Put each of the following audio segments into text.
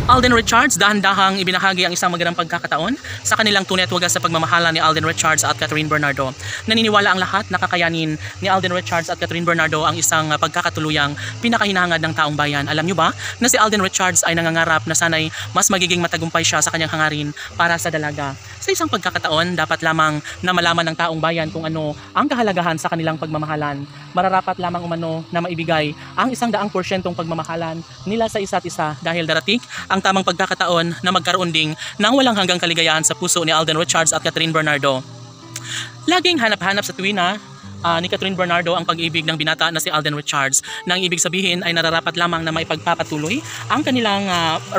Alden Richards dahan-dahang ibinahagi ang isang magandang pagkakataon sa kanilang tunay at wagas sa pagmamahala ni Alden Richards at Catherine Bernardo. Naniniwala ang lahat na kakayanin ni Alden Richards at Catherine Bernardo ang isang pagkakatuluyang pinakahinahangad ng taong bayan. Alam nyo ba na si Alden Richards ay nangangarap na sana'y mas magiging matagumpay siya sa kanyang hangarin para sa dalaga. Sa isang pagkakataon, dapat lamang na malaman ng taong bayan kung ano ang kahalagahan sa kanilang pagmamahalan. Mararapat lamang umano na maibigay ang 100% pagmamahalan nila sa isa't isa dahil darating ang tamang pagkakataon na magkaroon ding ng walang hanggang kaligayahan sa puso ni Alden Richards at Catherine Bernardo. Laging hanap-hanap sa tuwina ni Catherine Bernardo ang pag-ibig ng binata na si Alden Richards. Nang ibig sabihin ay nararapat lamang na maipagpapatuloy ang kanilang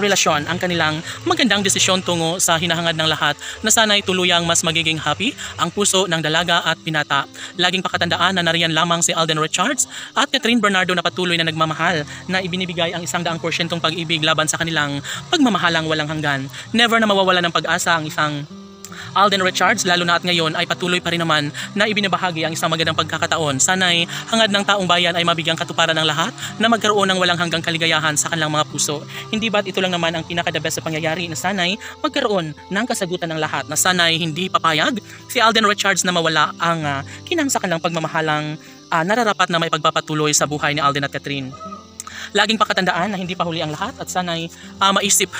relasyon, ang kanilang magandang desisyon tungo sa hinahangad ng lahat na sana'y tuluyang mas magiging happy ang puso ng dalaga at binata. Laging pakatandaan na nariyan lamang si Alden Richards at Catherine Bernardo na patuloy na nagmamahal na ibinibigay ang 100% pag-ibig laban sa kanilang pagmamahalang walang hanggan. Never na mawawala ng pag-asa ang isang Alden Richards, lalo na at ngayon ay patuloy pa rin naman na ibinabahagi ang isang magandang pagkakataon. Sana'y hangad ng taong bayan ay mabigyang katuparan ng lahat na magkaroon ng walang hanggang kaligayahan sa kanilang mga puso. Hindi ba't ito lang naman ang pinaka-the best sa pangyayari na sana'y magkaroon ng kasagutan ng lahat, na sana'y hindi papayag si Alden Richards na mawala ang kinang sa kanilang pagmamahalang nararapat na may pagpapatuloy sa buhay ni Alden at Catherine. Laging pakatandaan na hindi pa huli ang lahat at sana'y maisip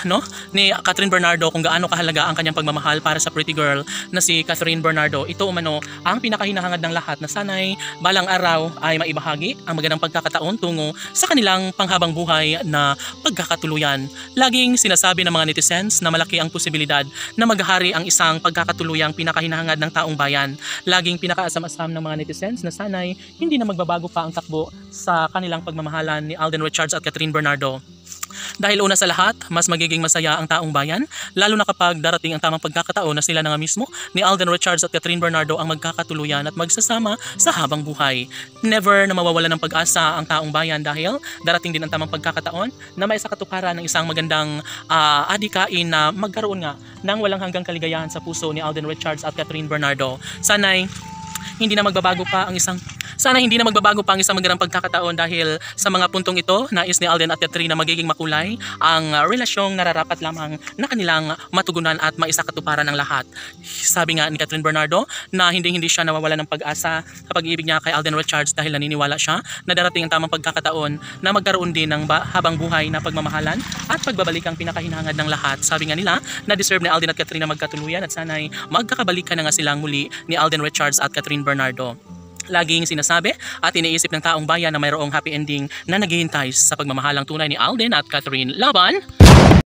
ni Catherine Bernardo kung gaano kahalaga ang kanyang pagmamahal para sa pretty girl na si Catherine Bernardo. Ito umano ang pinakahinahangad ng lahat na sana'y balang araw ay maibahagi ang magandang pagkakataon tungo sa kanilang panghabang buhay na pagkakatuluyan. Laging sinasabi ng mga netizens na malaki ang posibilidad na maghari ang isang pagkakatuluyang pinakahinahangad ng taong bayan. Laging pinakaasam-asam ng mga netizens na sana'y hindi na magbabago pa ang takbo sa kanilang pagmamahalan ni Alden Richards at Catherine Bernardo. Dahil una sa lahat, mas magiging masaya ang taong bayan, lalo na kapag darating ang tamang pagkakataon na sila na nga mismo ni Alden Richards at Catherine Bernardo ang magkakatuluyan at magsasama sa habang buhay. Never na mawawala ng pag-asa ang taong bayan dahil darating din ang tamang pagkakataon na may katuparan ng isang magandang adikain na magkaroon nga ng walang hanggang kaligayahan sa puso ni Alden Richards at Catherine Bernardo. Sana hindi na magbabago pa ang isang magandang pagkakataon dahil sa mga puntong ito, nais ni Alden at Catherine na magiging makulay ang relasyong nararapat lamang na kanilang matugunan at maisakatuparan ng lahat. Sabi nga ni Catherine Bernardo na hindi siya nawawala ng pag-asa sa pag-ibig niya kay Alden Richards dahil naniniwala siya na darating ang tamang pagkakataon na magkaroon din ng habang buhay na pagmamahalan at pagbabalik ang pinakahinahangad ng lahat. Sabi nga nila na deserve ni Alden at Catherine na magkatuluyan at sana'y magkakabalikan na nga silang muli ni Alden Richards at Catherine Bernardo. Laging sinasabi at iniisip ng taong bayan na mayroong happy ending na naghihintay sa pagmamahalang tunay ni Alden at Catherine. Laban!